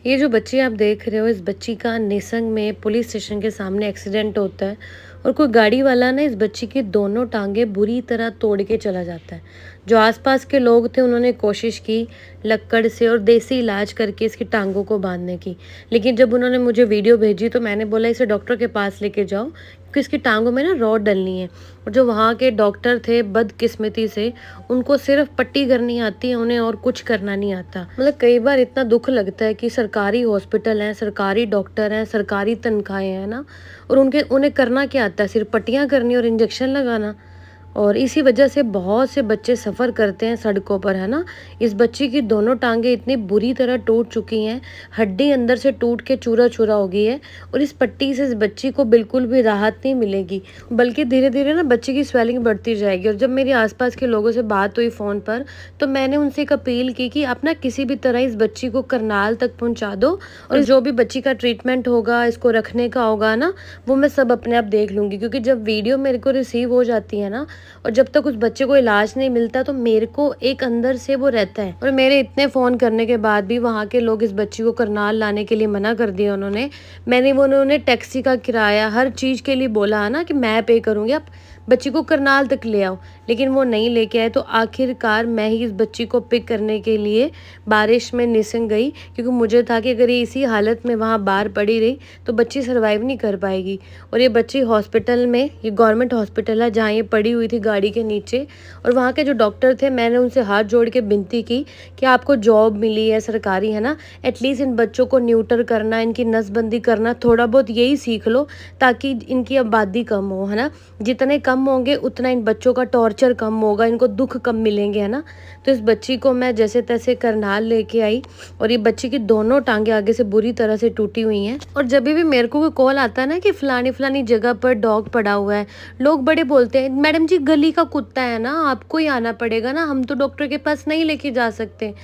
ये जो बच्ची आप देख रहे हो, इस बच्ची का निसंग में पुलिस स्टेशन के सामने एक्सीडेंट होता है और कोई गाड़ी वाला ना इस बच्ची की दोनों टांगें बुरी तरह तोड़ के चला जाता है। जो आसपास के लोग थे उन्होंने कोशिश की लक्कड़ से और देसी इलाज करके इसकी टांगों को बांधने की, लेकिन जब उन्होंने मुझे वीडियो भेजी तो मैंने बोला इसे डॉक्टर के पास लेके जाओ क्योंकि इसकी टांगों में ना रॉड डलनी है। और जो वहाँ के डॉक्टर थे बदकिस्मती से उनको सिर्फ पट्टी करनी आती है, उन्हें और कुछ करना नहीं आता। मतलब कई बार इतना दुख लगता है कि सरकारी हॉस्पिटल हैं, सरकारी डॉक्टर हैं, सरकारी तनख्वाहें हैं ना, और उन्हें करना क्या आता है, सिर्फ पट्टियाँ करनी और इंजेक्शन लगाना। और इसी वजह से बहुत से बच्चे सफ़र करते हैं सड़कों पर, है ना। इस बच्ची की दोनों टांगें इतनी बुरी तरह टूट चुकी हैं, हड्डी अंदर से टूट के चूरा चूरा हो गई है और इस पट्टी से इस बच्ची को बिल्कुल भी राहत नहीं मिलेगी, बल्कि धीरे धीरे ना बच्ची की स्वेलिंग बढ़ती जाएगी। और जब मेरे आसपास के लोगों से बात हुई फ़ोन पर तो मैंने उनसे एक अपील की कि आप ना किसी भी तरह इस बच्ची को करनाल तक पहुँचा दो और जो भी बच्ची का ट्रीटमेंट होगा, इसको रखने का होगा ना, वो मैं सब अपने आप देख लूँगी। क्योंकि जब वीडियो मेरे को रिसीव हो जाती है ना और जब तक उस बच्चे को इलाज नहीं मिलता तो मेरे को एक अंदर से वो रहता है। और मेरे इतने फ़ोन करने के बाद भी वहाँ के लोग इस बच्ची को करनाल लाने के लिए मना कर दिया उन्होंने टैक्सी का किराया हर चीज़ के लिए बोला है ना कि मैं पे करूँगी, आप बच्ची को करनाल तक ले आओ, लेकिन वो नहीं लेके आए। तो आखिरकार मैं ही इस बच्ची को पिक करने के लिए बारिश में निसंग गई, क्योंकि मुझे था कि अगर ये इसी हालत में वहाँ बाहर पड़ी रही तो बच्ची सर्वाइव नहीं कर पाएगी। और ये बच्ची हॉस्पिटल में, ये गवर्नमेंट हॉस्पिटल है जहाँ ये पड़ी हुई थी गाड़ी के नीचे, और वहाँ के जो डॉक्टर थे मैंने उनसे हाथ जोड़ के विनती की कि आपको जॉब मिली है सरकारी, है ना, एटलीस्ट इन बच्चों को न्यूटर करना, इनकी नसबंदी करना, थोड़ा बहुत यही सीख लो ताकि इनकी आबादी कम हो, है ना। जितने कम होंगे उतना इन बच्चों का टॉर्चर कम होगा, इनको दुख कम मिलेंगे, है ना। तो इस बच्ची को मैं जैसे तैसे करनाल लेके आई और ये बच्ची की दोनों टांगे आगे से बुरी तरह से टूटी हुई हैं। और जब भी मेरे को कोई कॉल आता है ना कि फलानी फलानी जगह पर डॉग पड़ा हुआ है, लोग बड़े बोलते हैं मैडम जी गली का कुत्ता है ना, आपको ही आना पड़ेगा ना, हम तो डॉक्टर के पास नहीं लेके जा सकते।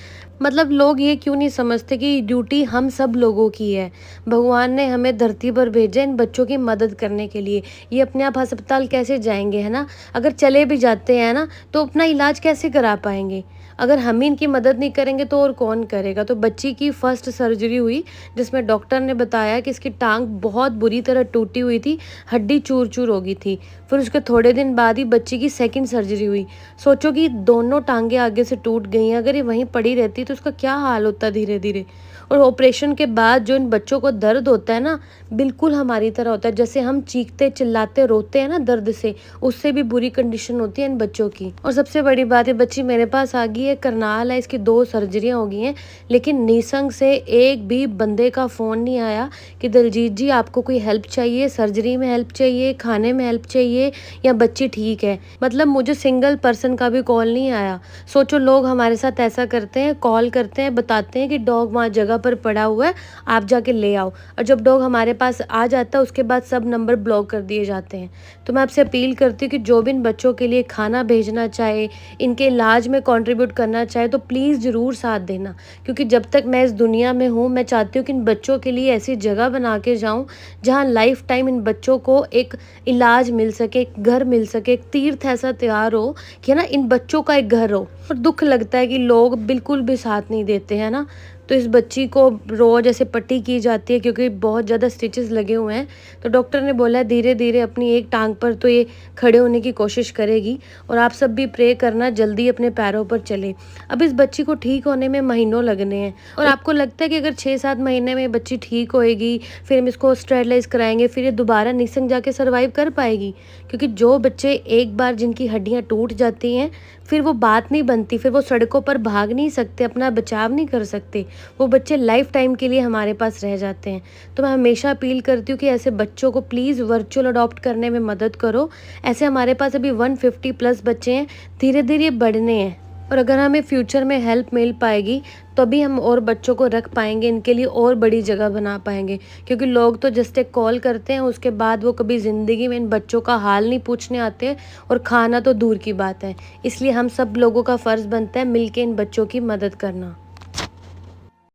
मतलब लोग ये क्यों नहीं समझते कि ड्यूटी हम सब लोगों की है। भगवान ने हमें धरती पर भेजा इन बच्चों की मदद करने के लिए। ये अपने आप अस्पताल कैसे जाएंगे, है ना। अगर चले भी जाते हैं ना तो अपना इलाज कैसे करा पाएंगे। अगर हम ही इनकी मदद नहीं करेंगे तो और कौन करेगा। तो बच्ची की फर्स्ट सर्जरी हुई जिसमें डॉक्टर ने बताया कि इसकी टांग बहुत बुरी तरह टूटी हुई थी, हड्डी चूर चूर हो गई थी। फिर उसके थोड़े दिन बाद ही बच्ची की सेकंड सर्जरी हुई। सोचो कि दोनों टांगे आगे से टूट गई हैं, अगर ये वहीं पड़ी रहती तो उसका क्या हाल होता धीरे धीरे। और ऑपरेशन के बाद जो इन बच्चों को दर्द होता है ना, बिल्कुल हमारी तरह होता है। जैसे हम चीखते चिल्लाते रोते हैं ना दर्द से, उससे भी बुरी कंडीशन होती है इन बच्चों की। और सबसे बड़ी बात है, बच्ची मेरे पास आ गई है, करनाल है, इसकी 2 सर्जरियां हो गई हैं, लेकिन निसंग से एक भी बंदे का फ़ोन नहीं आया कि दलजीत जी आपको कोई हेल्प चाहिए, सर्जरी में हेल्प चाहिए, खाने में हेल्प चाहिए, या बच्ची ठीक है। मतलब मुझे सिंगल पर्सन का भी कॉल नहीं आया। सोचो लोग हमारे साथ ऐसा करते हैं, कॉल करते हैं, बताते हैं कि डॉग वहाँ जगह पर पड़ा हुआ है, आप जाके ले आओ, और जब डॉग हमारे पास आ जाता है उसके बाद सब नंबर ब्लॉक कर दिए जाते हैं। तो मैं आपसे अपील करती हूँ कि जो भी इन बच्चों के लिए खाना भेजना चाहे, इनके इलाज में कंट्रीब्यूट करना चाहे, तो प्लीज़ ज़रूर साथ देना। क्योंकि जब तक मैं इस दुनिया में हूँ मैं चाहती हूँ कि इन बच्चों के लिए ऐसी जगह बना के जाऊँ जहाँ लाइफ टाइम इन बच्चों को एक इलाज मिल सके, एक घर मिल सके, एक तीर्थ ऐसा तैयार हो कि ना इन बच्चों का एक घर हो। और दुख लगता है कि लोग बिल्कुल भी साथ नहीं देते हैं ना। तो इस बच्ची को रोज़ ऐसे पट्टी की जाती है क्योंकि बहुत ज़्यादा स्टिचेस लगे हुए हैं। तो डॉक्टर ने बोला धीरे धीरे अपनी एक टांग पर तो ये खड़े होने की कोशिश करेगी, और आप सब भी प्रे करना जल्दी अपने पैरों पर चले। अब इस बच्ची को ठीक होने में महीनों लगने हैं, और आपको लगता है कि अगर 6-7 महीने में बच्ची ठीक होएगी, फिर हम इसको स्टेरलाइज कराएंगे, फिर ये दोबारा निसंग जाके सर्वाइव कर पाएगी। क्योंकि जो बच्चे एक बार जिनकी हड्डियाँ टूट जाती हैं फिर वो बात नहीं बनती, फिर वो सड़कों पर भाग नहीं सकते, अपना बचाव नहीं कर सकते, वो बच्चे लाइफ टाइम के लिए हमारे पास रह जाते हैं। तो मैं हमेशा अपील करती हूँ कि ऐसे बच्चों को प्लीज़ वर्चुअल अडॉप्ट करने में मदद करो। ऐसे हमारे पास अभी 150 प्लस बच्चे हैं, धीरे धीरे बढ़ने हैं, और अगर हमें फ्यूचर में हेल्प मिल पाएगी तो भी हम और बच्चों को रख पाएंगे, इनके लिए और बड़ी जगह बना पाएंगे। क्योंकि लोग तो जस्ट एक कॉल करते हैं, उसके बाद वो कभी ज़िंदगी में इन बच्चों का हाल नहीं पूछने आते, और खाना तो दूर की बात है। इसलिए हम सब लोगों का फ़र्ज़ बनता है मिलके इन बच्चों की मदद करना।